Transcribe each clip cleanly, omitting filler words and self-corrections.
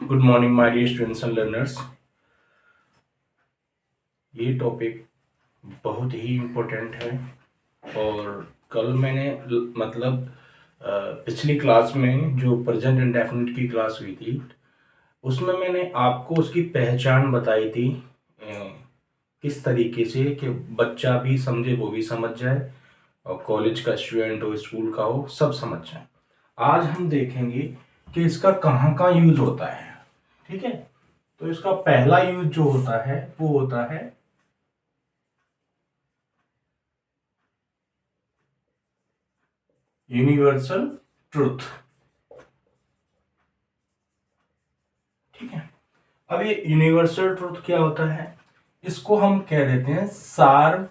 Good morning my dear students and learners. ये topic बहुत ही इम्पोर्टेंट है और कल मैंने मतलब पिछली क्लास में जो प्रेजेंट इंडेफिनिट की क्लास हुई थी उसमें मैंने आपको उसकी पहचान बताई थी। किस तरीके से कि बच्चा भी समझे, वो भी समझ जाए और कॉलेज का स्टूडेंट हो, स्कूल का हो, सब समझ जाए। आज हम देखेंगे कि इसका कहाँ कहाँ यूज होता है। ठीक है, तो इसका पहला यूज जो होता है वो होता है यूनिवर्सल ट्रुथ। ठीक है, अब ये यूनिवर्सल ट्रुथ क्या होता है? इसको हम कह देते हैं सार्वभौमिक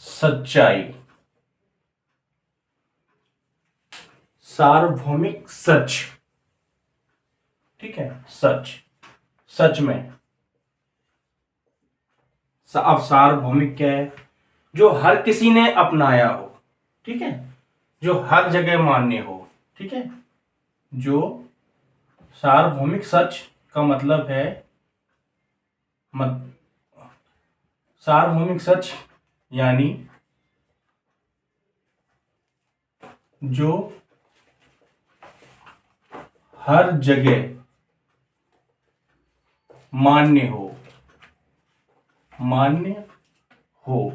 सच्चाई, सार्वभौमिक सच। ठीक है, सच, सच में। अब सार्वभौमिक क्या है? जो हर किसी ने अपनाया हो। ठीक है, जो हर जगह मान्य हो। ठीक है, जो सार्वभौमिक सच का मतलब है मत सार्वभौमिक सच यानी जो हर जगह मान्य हो, मान्य हो।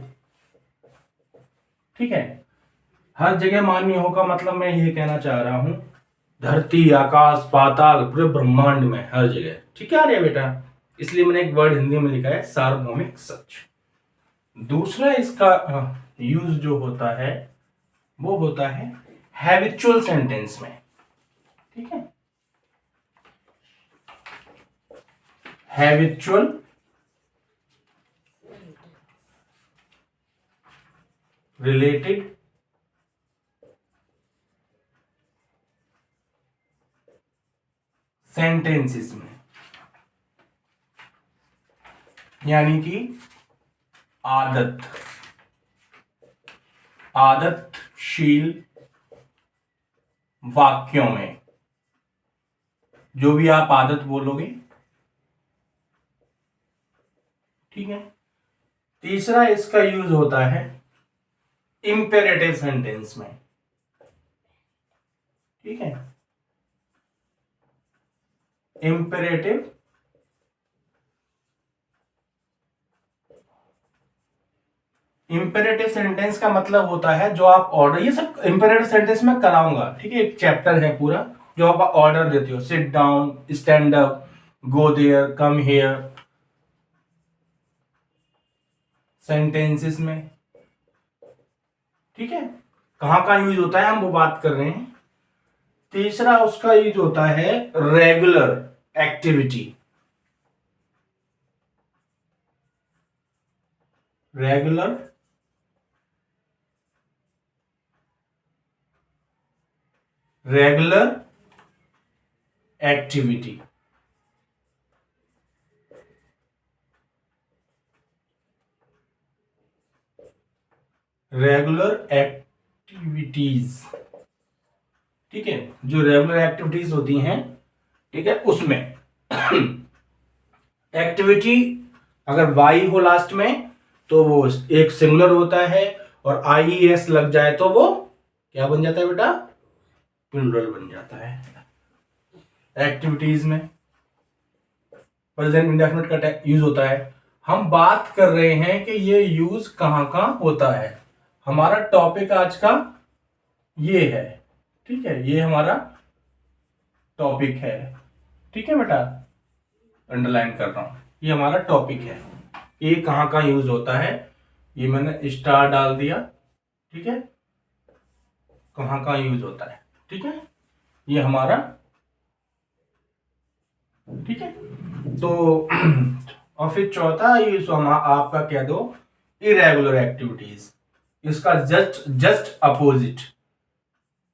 ठीक है, हर जगह मान्य हो का मतलब मैं ये कहना चाह रहा हूं, धरती, आकाश, पाताल, पूरे ब्रह्मांड में हर जगह। ठीक है अरे बेटा, इसलिए मैंने एक वर्ड हिंदी में लिखा है सार्वभौमिक सच। दूसरा इसका यूज जो होता है वो होता है हैबिचुअल सेंटेंस में। ठीक है, हैबिचुअल रिलेटेड सेंटेंसेस में, यानी कि आदत, आदतशील वाक्यों में जो भी आप आदत बोलोगे। ठीक है, तीसरा इसका यूज होता है इंपेरेटिव सेंटेंस में। ठीक है, इंपेरेटिव इंपेरेटिव सेंटेंस का मतलब होता है जो आप ऑर्डर, ये सब इंपेरेटिव सेंटेंस में कराऊंगा। ठीक है, एक चैप्टर है पूरा जो आप ऑर्डर देते हो, sit down, stand up, go there, come here, sentences में। ठीक है, कहां कहां यूज होता है हम वो बात कर रहे हैं। तीसरा उसका यूज होता है regular activity, regular regular activity. Regular activities. ठीक है, जो रेगुलर एक्टिविटीज होती हैं, ठीक है, उसमें एक्टिविटी अगर वाई हो लास्ट में तो वो एक सिंगुलर होता है, और आई एस लग जाए तो वो क्या बन जाता है बेटा? प्लूरल बन जाता है। एक्टिविटीज में प्रेजेंट इंडेफिनिट का यूज होता है। हम बात कर रहे हैं कि ये यूज कहां कहां होता है। हमारा टॉपिक आज का ये है। ठीक है, ये हमारा टॉपिक है। ठीक है बेटा, अंडरलाइन कर रहा हूं, ये हमारा टॉपिक है। ये कहां कहां यूज होता है, ये मैंने स्टार डाल दिया। ठीक है, कहां कहां यूज होता है। ठीक है, ये हमारा। ठीक है, तो और फिर चौथा यूज हम आपका कह दो इरेगुलर एक्टिविटीज, इसका जस्ट जस्ट अपोजिट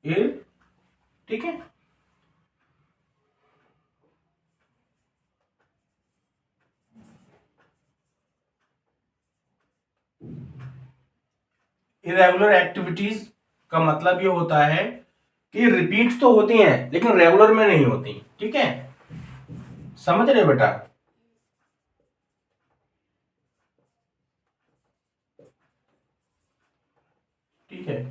इ। ठीक है, इरेगुलर एक्टिविटीज का मतलब ये होता है कि रिपीट तो होती हैं लेकिन रेगुलर में नहीं होती। ठीक है, समझ रहे हो बेटा? ठीक है,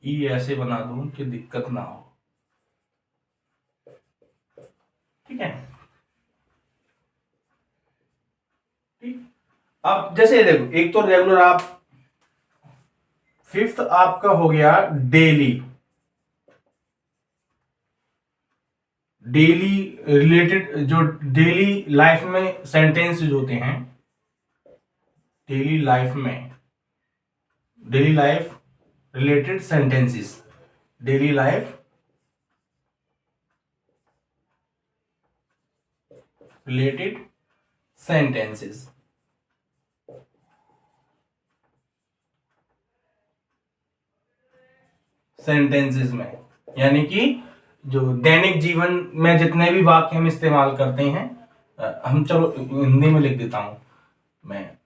ई ऐसे बना दूं कि दिक्कत ना हो। ठीक है, ठीक। अब जैसे देखो, एक तो रेगुलर आप, फिफ्थ आपका हो गया डेली। डेली रिलेटेड जो डेली लाइफ में सेंटेंसेस होते हैं, डेली लाइफ में, daily life related sentences, daily life related sentences, sentences में, यानी कि जो दैनिक जीवन में जितने भी वाक्य हम इस्तेमाल करते हैं, हम चलो हिंदी में लिख देता हूं मैं,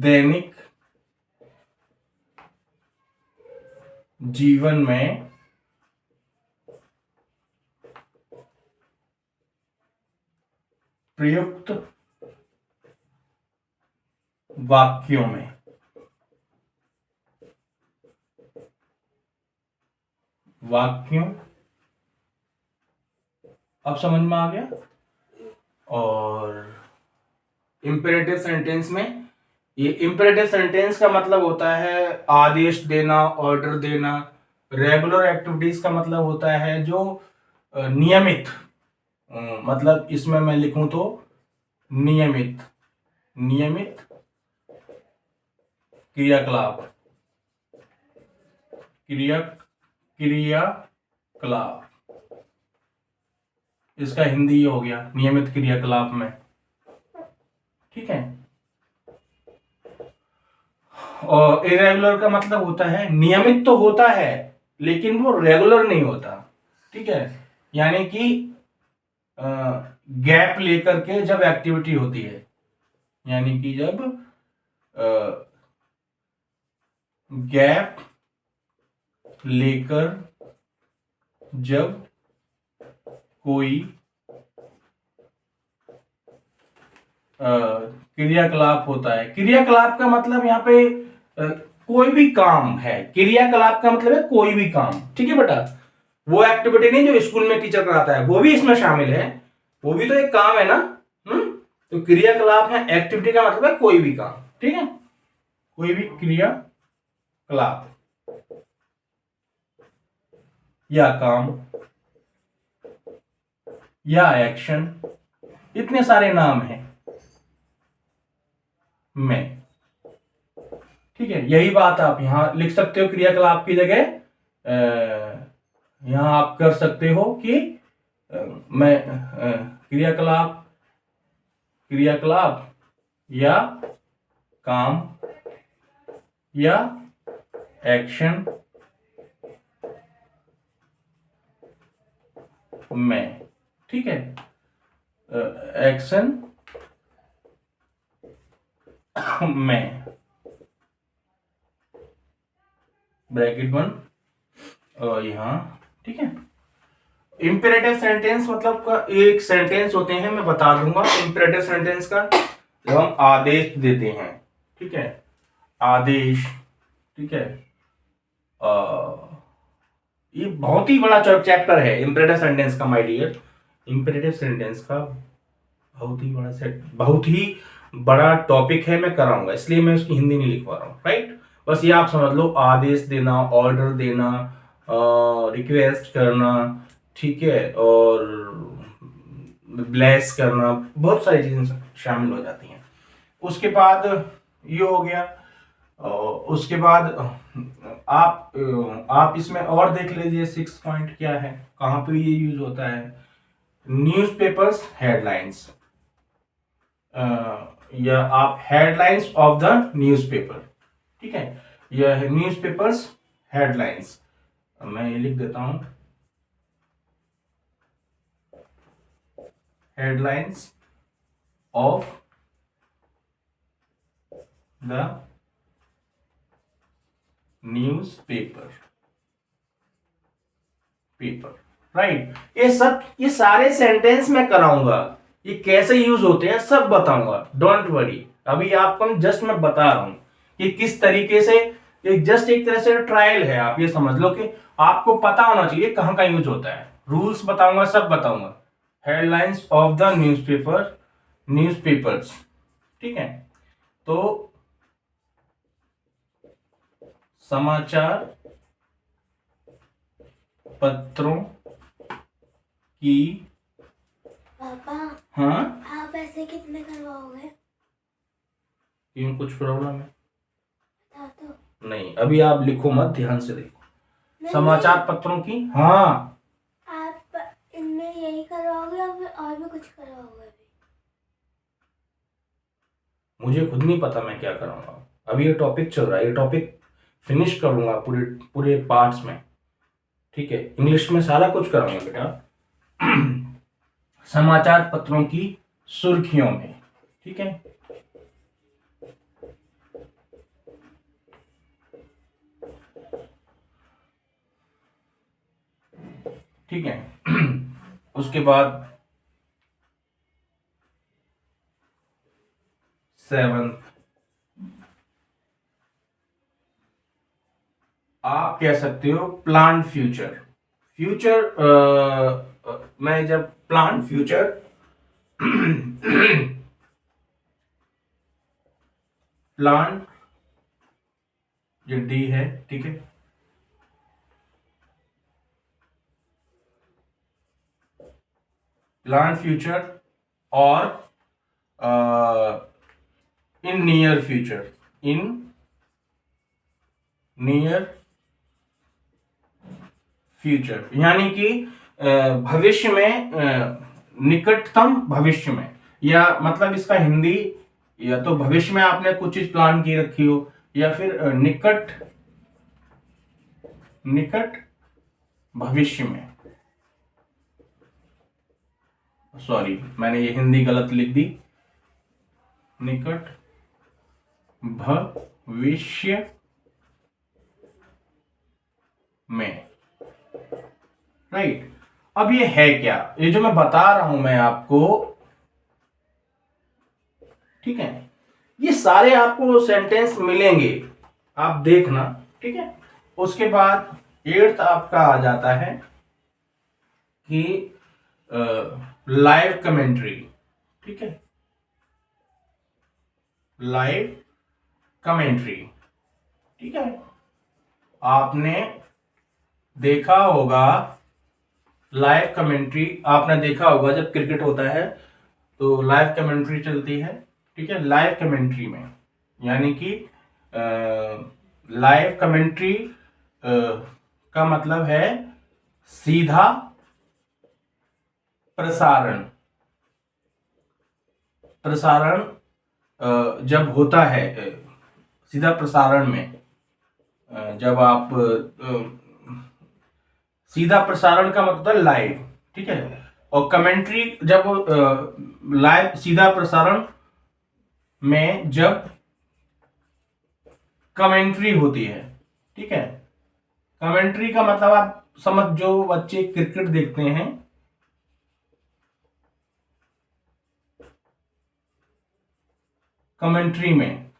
दैनिक जीवन में प्रयुक्त वाक्यों में, वाक्यों, अब समझ में आ गया। और इंपेरेटिव सेंटेंस में, ये इंपेरेटिव सेंटेंस का मतलब होता है आदेश देना, ऑर्डर देना। रेगुलर एक्टिविटीज का मतलब होता है जो नियमित, मतलब इसमें मैं लिखूं तो नियमित, नियमित क्रियाकलाप, क्रिया क्रियाकलाप, इसका हिंदी हो गया नियमित क्रियाकलाप में। ठीक है, और इरेगुलर का मतलब होता है नियमित तो होता है लेकिन वो रेगुलर नहीं होता। ठीक है, यानी कि गैप लेकर के जब एक्टिविटी होती है, यानी कि जब गैप लेकर जब कोई क्रियाकलाप होता है। क्रियाकलाप का मतलब यहाँ पे कोई भी काम है। क्रियाकलाप का मतलब है कोई भी काम। ठीक है बेटा, वो एक्टिविटी नहीं जो स्कूल में टीचर कराता है, वो भी इसमें शामिल है, वो भी तो एक काम है ना। तो क्रियाकलाप है, एक्टिविटी का मतलब है कोई भी काम। ठीक है, कोई भी क्रियाकलाप या काम या एक्शन, इतने सारे नाम हैं में। ठीक है, यही बात आप यहां लिख सकते हो क्रियाकलाप की जगह। यहां आप कर सकते हो कि मैं क्रियाकलाप, क्रियाकलाप या काम या एक्शन में। ठीक है, एक्शन में, ब्रैकेट बन यहां। ठीक है, इंपेरेटिव सेंटेंस मतलब का एक सेंटेंस होते हैं, मैं बता दूंगा इंपेरेटिव सेंटेंस का। जब हम आदेश देते हैं, ठीक है, आदेश, ठीक है, ये बहुत ही बड़ा चैप्टर है इंपेरेटिव सेंटेंस का माय डियर। इंपेरेटिव सेंटेंस का बहुत ही बड़ा सेट, बहुत ही बड़ा टॉपिक है, मैं कराऊंगा, इसलिए मैं उसकी हिंदी नहीं लिख पा रहा हूँ। राइट, बस ये आप समझ लो, आदेश देना, ऑर्डर देना, रिक्वेस्ट करना, ठीक है, और ब्लेस करना, बहुत सारी चीजें शामिल हो जाती हैं। उसके बाद ये हो गया। उसके बाद आप इसमें और देख लीजिए, 6 पॉइंट क्या है, कहां पे ये यूज होता है। न्यूज़पेपर्स हेडलाइंस, या आप हेडलाइंस ऑफ द न्यूज़पेपर। ठीक है, यह है न्यूज़पेपर्स हेडलाइंस। मैं ये लिख देता हूं, headlines of the newspaper, paper, right. ये सारे सेंटेंस मैं कराऊंगा, ये कैसे यूज होते हैं सब बताऊंगा, डोंट वरी। अभी आपको जस्ट मैं बता रहा हूं कि किस तरीके से, जस्ट एक तरह से ट्रायल है, आप ये समझ लो कि आपको पता होना चाहिए कहां का यूज होता है। रूल्स बताऊंगा, सब बताऊंगा। Headlines of the newspaper, newspapers, ठीक है। तो समाचार पत्रों की। पापा, हाँ, आप ऐसे कितने करवाओगे? क्यों, कुछ प्रॉब्लम है? बता दो। नहीं, अभी आप लिखो मत, ध्यान से देखो। नहीं, समाचार पत्रों की, हाँ। आप इनमें यही करवाओगे या फिर और भी कुछ करवाओगे? मुझे खुद नहीं पता मैं क्या कराऊंगा। अभी ये टॉपिक चल रहा है, ये टॉपिक फिनिश करूंगा पूरे पूरे पार्ट्स में, ठीक है। इंग्लिश में सारा कुछ कराऊंगा बेटा। समाचार पत्रों की सुर्खियों में, ठीक है। ठीक है। उसके बाद 7, आप कह सकते हो प्लान फ्यूचर। फ्यूचर, मैं जब प्लान फ्यूचर, प्लान, ये डी है, ठीक है। प्लान फ्यूचर और in near future, in near future, यानी कि भविष्य में, निकटतम भविष्य में, या मतलब इसका हिंदी, या तो भविष्य में आपने कुछ चीज प्लान की रखी हो, या फिर निकट, निकट भविष्य में। सॉरी, मैंने ये हिंदी गलत लिख दी। निकट भविष्य में, राइट। अब ये है क्या, ये जो मैं बता रहा हूं मैं आपको, ठीक है। ये सारे आपको सेंटेंस मिलेंगे, आप देखना, ठीक है। उसके बाद 8th आपका आ जाता है कि लाइव कमेंट्री, ठीक है। लाइव कमेंट्री, ठीक है। आपने देखा होगा, लाइव कमेंट्री आपने देखा होगा, जब क्रिकेट होता है तो लाइव कमेंट्री चलती है, ठीक है। लाइव कमेंट्री में, यानी कि लाइव कमेंट्री का मतलब है सीधा प्रसारण। प्रसारण जब होता है, सीधा प्रसारण में, जब आप सीधा प्रसारण का मतलब लाइव, ठीक है। और कमेंट्री जब लाइव सीधा प्रसारण में जब कमेंट्री होती है, ठीक है। कमेंट्री का मतलब आप समझ, जो बच्चे क्रिकेट देखते हैं, कमेंट्री में,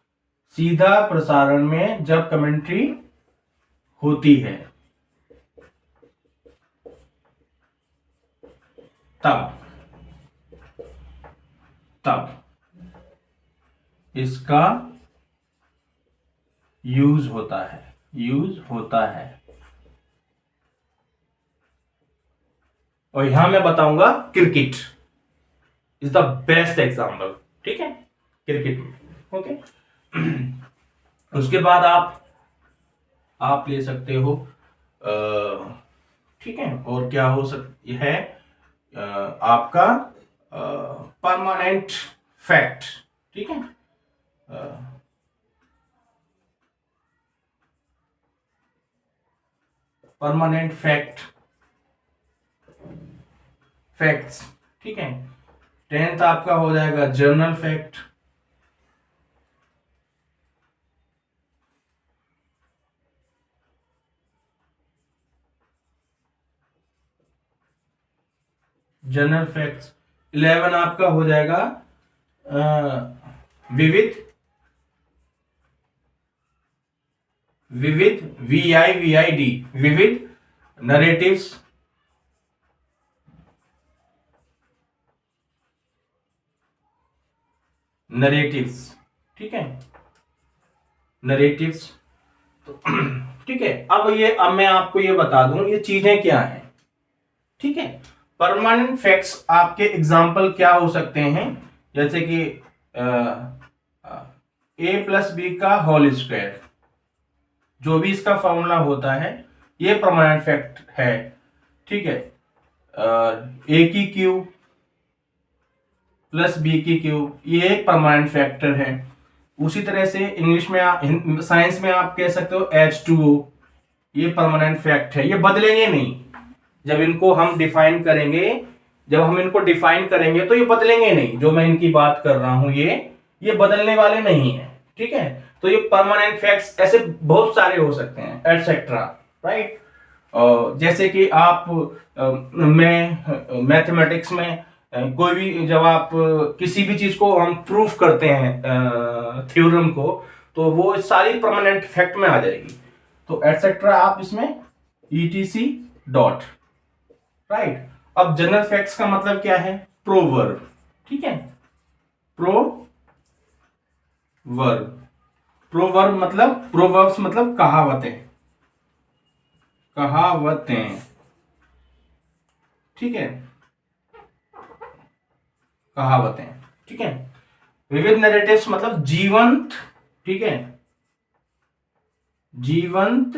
सीधा प्रसारण में जब कमेंट्री होती है, तब तब इसका यूज होता है, यूज होता है। और यहां मैं बताऊंगा cricket is the best example, ठीक है, क्रिकेट में, ओके। उसके बाद आप ले सकते हो, ठीक है। और क्या हो सकती है, आपका परमानेंट फैक्ट, ठीक है। परमानेंट फैक्ट, फैक्ट्स, ठीक है। 10th आपका हो जाएगा जर्नल फैक्ट, जनरल फैक्ट्स। 11 आपका हो जाएगा विविध, विविध VIVID, विविध नरेटिव्स, नरेटिव्स, ठीक है, नरेटिव्स। ठीक है, अब मैं आपको ये बता दूं ये चीजें क्या हैं। ठीक है, परमानेंट फैक्ट्स आपके एग्जाम्पल क्या हो सकते हैं, जैसे कि A+B का होल स्क्वायर, जो भी इसका फॉर्मूला होता है ये परमानेंट फैक्ट है। ठीक है, A की क्यूब प्लस B की क्यूब ये एक परमानेंट फैक्टर है। उसी तरह से इंग्लिश में साइंस में आप कह सकते हो H2O, ये परमानेंट फैक्ट है, ये बदलेंगे नहीं। जब इनको हम डिफाइन करेंगे, जब हम इनको डिफाइन करेंगे तो ये बदलेंगे नहीं, जो मैं इनकी बात कर रहा हूं ये बदलने वाले नहीं है। ठीक है, तो ये परमानेंट फैक्ट्स ऐसे बहुत सारे हो सकते हैं एटसेट्रा, राइट। जैसे कि आप मैं मैथमेटिक्स में कोई भी जब आप किसी भी चीज को हम प्रूफ करते हैं थ्योरम को, तो वो सारी परमानेंट फैक्ट में आ जाएगी। तो एटसेट्रा आप इसमें ETC डॉट, राइट। अब जनरल फैक्ट्स का मतलब क्या है, प्रोवर्ब। ठीक है, प्रोवर्ब, प्रोवर्ब मतलब प्रोवर्ब्स मतलब कहावतें, कहावतें। ठीक है, कहावतें। ठीक है, विविध नैरेटिव्स मतलब जीवंत। ठीक है, जीवंत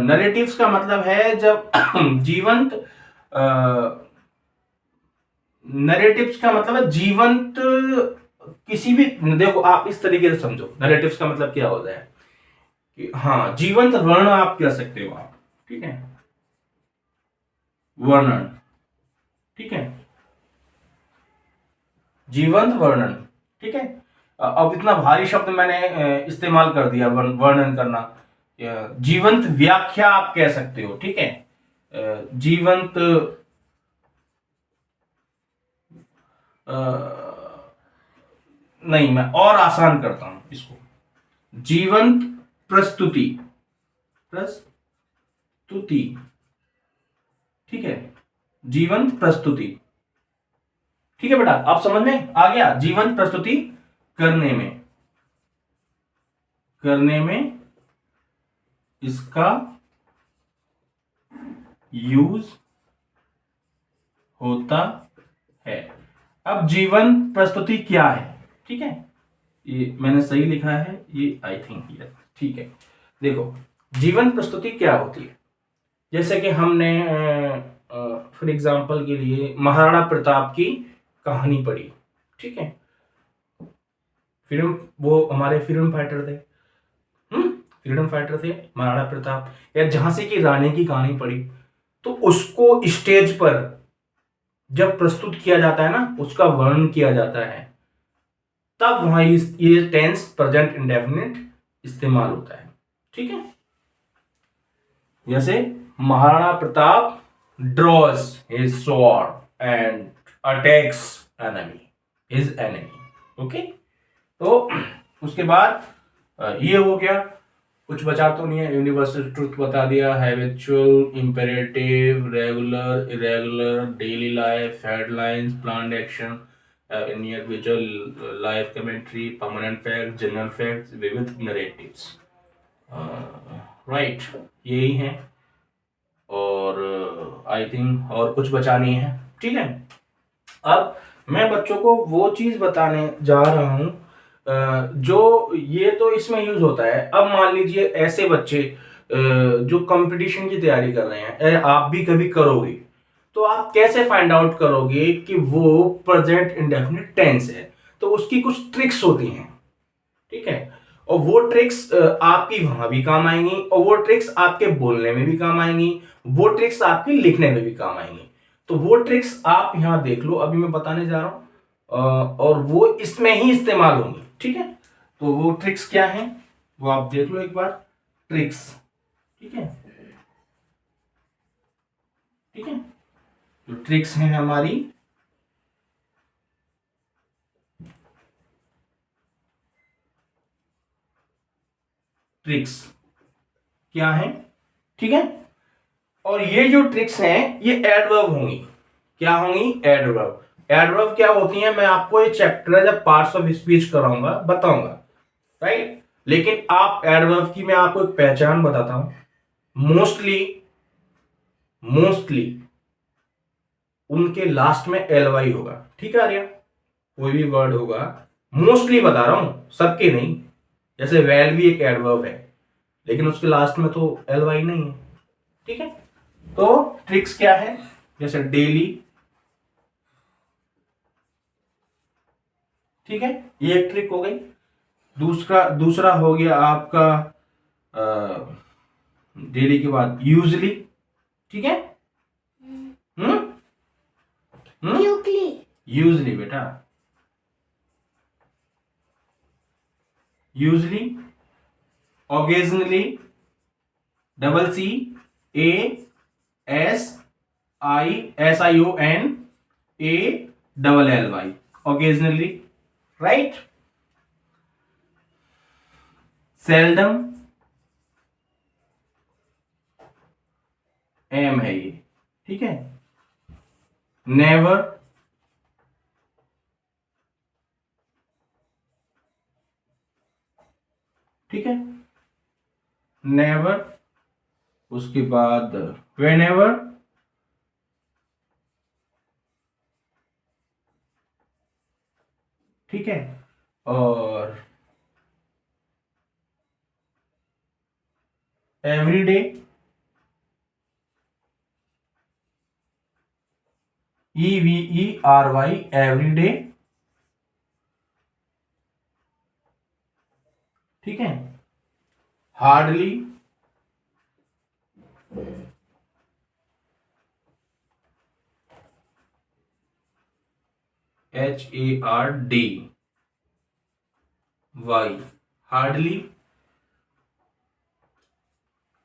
नैरेटिव्स का मतलब है जब जीवंत नैरेटिव्स का मतलब है जीवंत किसी भी, देखो आप इस तरीके से समझो नैरेटिव्स का मतलब क्या होता है कि हाँ जीवंत वर्ण आप कह सकते हो आप। ठीक है, वर्णन। ठीक है, जीवंत वर्णन। ठीक है, अब इतना भारी शब्द मैंने इस्तेमाल कर दिया वर्णन करना। जीवंत व्याख्या आप कह सकते हो। ठीक है, जीवंत नहीं, मैं और आसान करता हूं इसको, जीवंत प्रस्तुति, प्रस्तुति। ठीक है, जीवंत प्रस्तुति। ठीक है बेटा, आप समझ में आ गया, जीवंत प्रस्तुति करने में, करने में इसका यूज होता है। अब जीवंत प्रस्तुति क्या है, ठीक है, ये मैंने सही लिखा है, ये आई थिंक ये ठीक है। देखो जीवंत प्रस्तुति क्या होती है, जैसे कि हमने फॉर एग्जांपल के लिए महाराणा प्रताप की कहानी पढ़ी। ठीक है, फ्रीडम, वो हमारे फ्रीडम फाइटर थे, फ्रीडम फाइटर थे महाराणा प्रताप। या झांसी की रानी की कहानी पढ़ी, तो उसको स्टेज पर जब प्रस्तुत किया जाता है ना, उसका वर्णन किया जाता है, तब वहां ये टेंस प्रेजेंट इंडेफिनिट इस्तेमाल होता है। ठीक है, जैसे Maharana Pratap draws his sword and attacks his enemy. Okay, तो उसके बाद ये हो गया, कुछ बचा तो नहीं है, यूनिवर्सल ट्रुथ बता दिया, habitual, imperative, regular, irregular, daily life, headlines, planned action, individual life commentary, permanent fact, general facts, विविध नरेटिव्स, राइट, यही है। और आई थिंक और कुछ बचा नहीं है। ठीक है, अब मैं बच्चों को वो चीज बताने जा रहा हूं जो ये तो इसमें यूज होता है। अब मान लीजिए ऐसे बच्चे जो कंपटीशन की तैयारी कर रहे हैं, आप भी कभी करोगे, तो आप कैसे फाइंड आउट करोगे कि वो प्रेजेंट इंडेफिनिट टेंस है, तो उसकी कुछ ट्रिक्स होती हैं। ठीक है, और वो ट्रिक्स आपकी वहां भी काम आएंगी, और वो ट्रिक्स आपके बोलने में भी काम आएंगी, वो ट्रिक्स आपके लिखने में भी काम आएंगी। तो वो ट्रिक्स आप यहां देख लो, अभी मैं बताने जा रहा हूं, और वो इसमें ही इस्तेमाल होंगी। ठीक है, तो वो ट्रिक्स क्या हैं वो आप देख लो एक बार, ट्रिक्स। ठीक है, ठीक है, जो ट्रिक्स हैं हमारी, ट्रिक्स क्या है, ठीक है। और ये जो ट्रिक्स हैं ये एडवर्ब होंगी। क्या होंगी? एडवर्ब। एडवर्ब क्या होती हैं मैं आपको ये चैप्टर जब पार्ट्स ऑफ स्पीच कराऊंगा बताऊंगा, राइट। लेकिन आप एडवर्ब की मैं आपको एक पहचान बताता हूं। मोस्टली मोस्टली उनके लास्ट में एल वाई होगा, ठीक है आर्या। कोई भी वर्ड होगा, मोस्टली बता रहा हूं, सबके नहीं। जैसे वेल भी एक एडवर्ब है, लेकिन उसके लास्ट में तो एल वाई नहीं है, ठीक है। तो ट्रिक्स क्या है? जैसे डेली, ठीक है, ये एक ट्रिक हो गई। दूसरा हो गया आपका डेली के बाद यूजली, ठीक है। हम्म क्यूकली, यूजली बेटा, usually, occasionally, double C A S I O N A double L Y, occasionally, right. Seldom, एम है ये, ठीक है। नेवर, ठीक है, नेवर। उसके बाद वेनेवर, ठीक है। और एवरीडे, EVERY, एवरीडे, ठीक है। हार्डली, HARDY, हार्डली,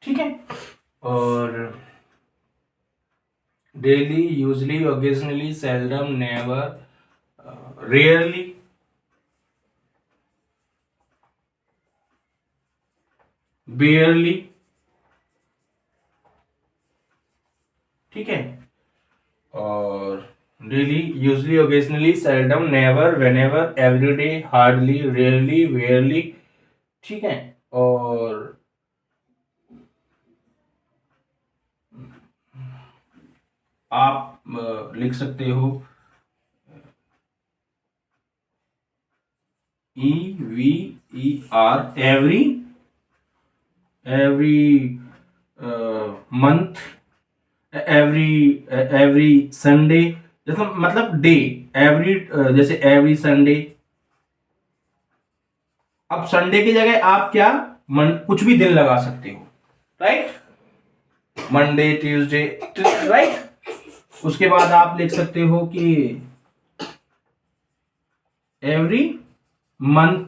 ठीक है। और daily, usually, occasionally, seldom, never, rarely, barely, ठीक है। और daily, usually, occasionally, seldom, never, whenever, everyday, hardly, rarely, barely, ठीक है। और आप लिख सकते हो EVER, every month, every Sunday, जैसे मतलब डे, एवरी, जैसे एवरी संडे। अब संडे की जगह आप क्या कुछ भी दिन लगा सकते हो, राइट। Monday, Tuesday, right. उसके बाद आप लिख सकते हो कि एवरी मंथ,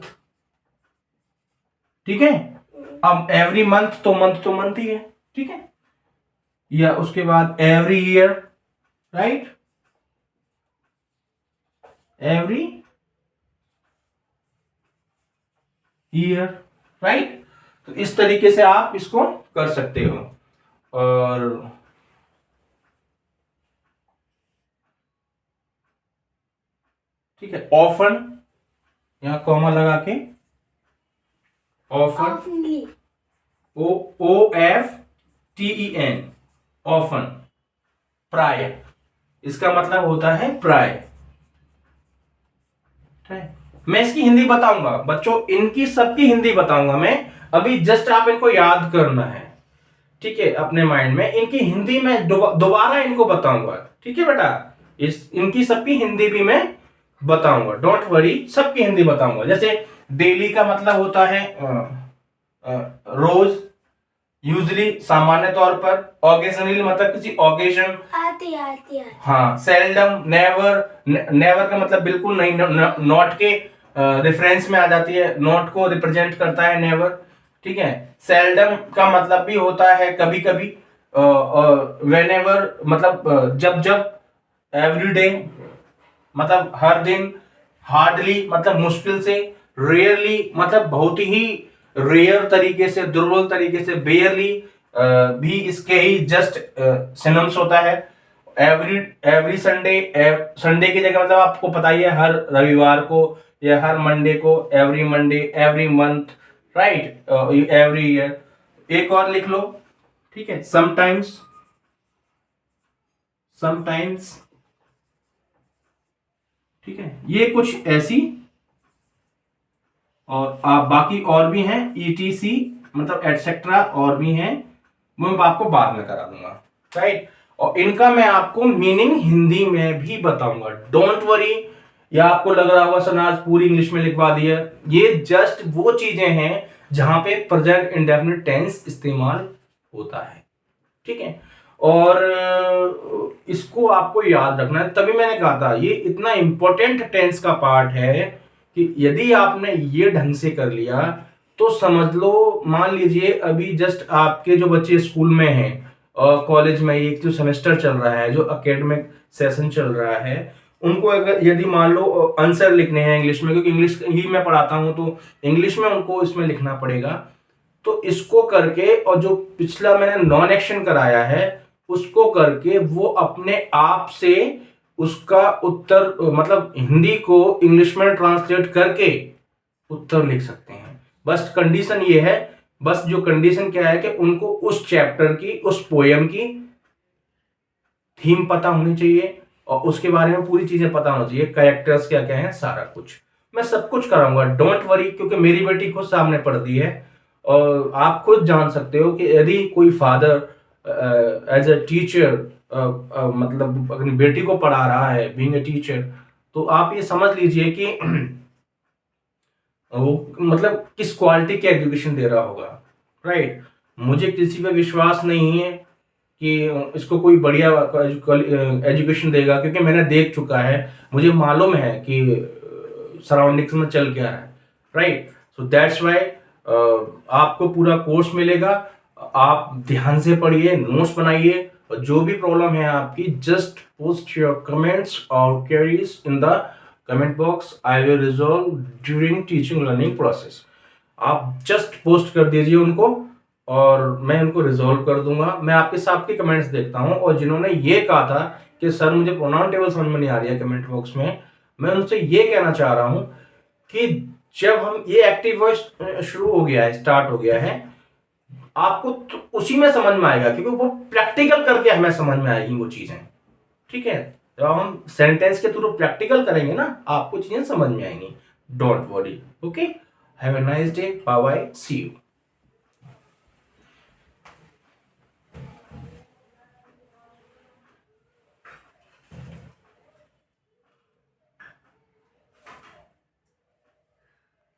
ठीक है। अब एवरी मंथ तो मंथ ही है, ठीक है। या उसके बाद every year, right, every year, right. तो इस तरीके से आप इसको कर सकते हो। और ठीक है, ऑफन, यहां कॉमा लगा के, ऑफन, ऑफनली, OOFTEN, ऑफन, प्राय, इसका मतलब होता है प्राय, ठीक है। मैं इसकी हिंदी बताऊंगा बच्चों, इनकी सबकी हिंदी बताऊंगा मैं। अभी जस्ट आप इनको याद करना है, ठीक है, अपने माइंड में। इनकी हिंदी में दोबारा इनको बताऊंगा, ठीक है बेटा। इनकी सबकी हिंदी भी मैं बताऊंगा, डोंट वरी, सबकी हिंदी बताऊंगा। जैसे डेली का मतलब होता है रोज, यूजली सामान्य तौर पर, ओकेजनली मतलब किसी ओकेजन, आती हाँ। सेल्डम, नेवर, नेवर का मतलब बिल्कुल नहीं, नॉट के रेफरेंस में आ जाती है, नॉट को रिप्रेजेंट करता है नेवर, ठीक है। सेल्डम का मतलब भी होता है कभी कभी, वेनेवर मतलब जब जब, एवरी डे मतलब हर दिन, हार्डली मतलब मुश्किल से, रेयरली मतलब बहुत ही रेयर तरीके से, दुर्बल तरीके से, बेयरली भी इसके ही जस्ट सिनोनिम्स होता है। एवरी एवरी संडे, संडे की जगह मतलब आपको पता ही है हर रविवार को या हर मंडे को, every Monday, every month, right, every year. एक और लिख लो, ठीक है, समटाइम्स, समटाइम्स, ठीक है, ये कुछ ऐसी। और आप बाकी और भी हैं, ETC मतलब एटसेट्रा और भी हैं, वो मैं आपको बाद में करा दूंगा, राइट। और इनका मैं आपको मीनिंग हिंदी में भी बताऊंगा, डोंट वरी। या आपको लग रहा होगा सर आज पूरी इंग्लिश में लिखवा दिया, ये जस्ट वो चीजें हैं जहां पे प्रेजेंट इंडेफिनिट टेंस इस्तेमाल होता है, ठीक है। और इसको आपको याद रखना है, तभी मैंने कहा था ये इतना इंपॉर्टेंट टेंस का पार्ट है कि यदि आपने ये ढंग से कर लिया तो समझ लो, मान लीजिए अभी जस्ट आपके जो बच्चे स्कूल में हैं और कॉलेज में एक जो सेमेस्टर चल रहा है, जो एकेडमिक सेशन चल रहा है, उनको अगर यदि मान लो आंसर लिखने हैं इंग्लिश में, क्योंकि इंग्लिश ही मैं पढ़ाता हूं तो इंग्लिश में उनको इसमें लिखना पड़ेगा, तो इसको करके और जो पिछला मैंने नॉन एक्शन कराया है उसको करके वो अपने आप से उसका उत्तर मतलब हिंदी को इंग्लिश में ट्रांसलेट करके उत्तर लिख सकते हैं। बस कंडीशन ये है, बस जो कंडीशन क्या है कि उनको उस चैप्टर की, उस पोयम की थीम पता होनी चाहिए और उसके बारे में पूरी चीजें पता होनी चाहिए, कैरेक्टर्स क्या क्या है, सारा कुछ मैं सब कुछ कराऊंगा, डोंट वरी। क्योंकि मेरी बेटी खुद सामने पढ़ती है और आप खुद जान सकते हो कि यदि कोई फादर एज अ टीचर मतलब अपनी बेटी को पढ़ा रहा है, बीइंग अ टीचर, तो आप ये समझ लीजिए कि वो मतलब किस क्वालिटी की एजुकेशन दे रहा होगा, राइट। मुझे किसी पे विश्वास नहीं है कि इसको कोई बढ़िया एजुकेशन देगा, क्योंकि मैंने देख चुका है, मुझे मालूम है कि सराउंडिंग्स में चल क्या है, राइट। सो दैट्स वाई आपको पूरा कोर्स मिलेगा, आप ध्यान से पढ़िए, नोट्स बनाइए, और जो भी प्रॉब्लम है आपकी जस्ट पोस्ट योर कमेंट्स और queries in the comment box, I will resolve during teaching learning process. आप जस्ट पोस्ट कर दीजिए उनको और मैं उनको रिजॉल्व कर दूंगा। मैं आपके सबके कमेंट्स देखता हूं, और जिन्होंने ये कहा था कि सर मुझे प्रोनाउन टेबल समझ में नहीं आ रही है कमेंट बॉक्स में, मैं उनसे ये कहना चाह रहा हूं कि जब हम ये एक्टिव वॉइस शुरू हो गया है, स्टार्ट हो गया है, आपको तो उसी में समझ में आएगा, क्योंकि वो प्रैक्टिकल करके हमें समझ में आएगी वो चीजें, ठीक है। जब हम सेंटेंस के थ्रू प्रैक्टिकल करेंगे ना, आपको चीजें समझ में आएंगी, don't worry, okay. Have a nice day, bye bye, see you.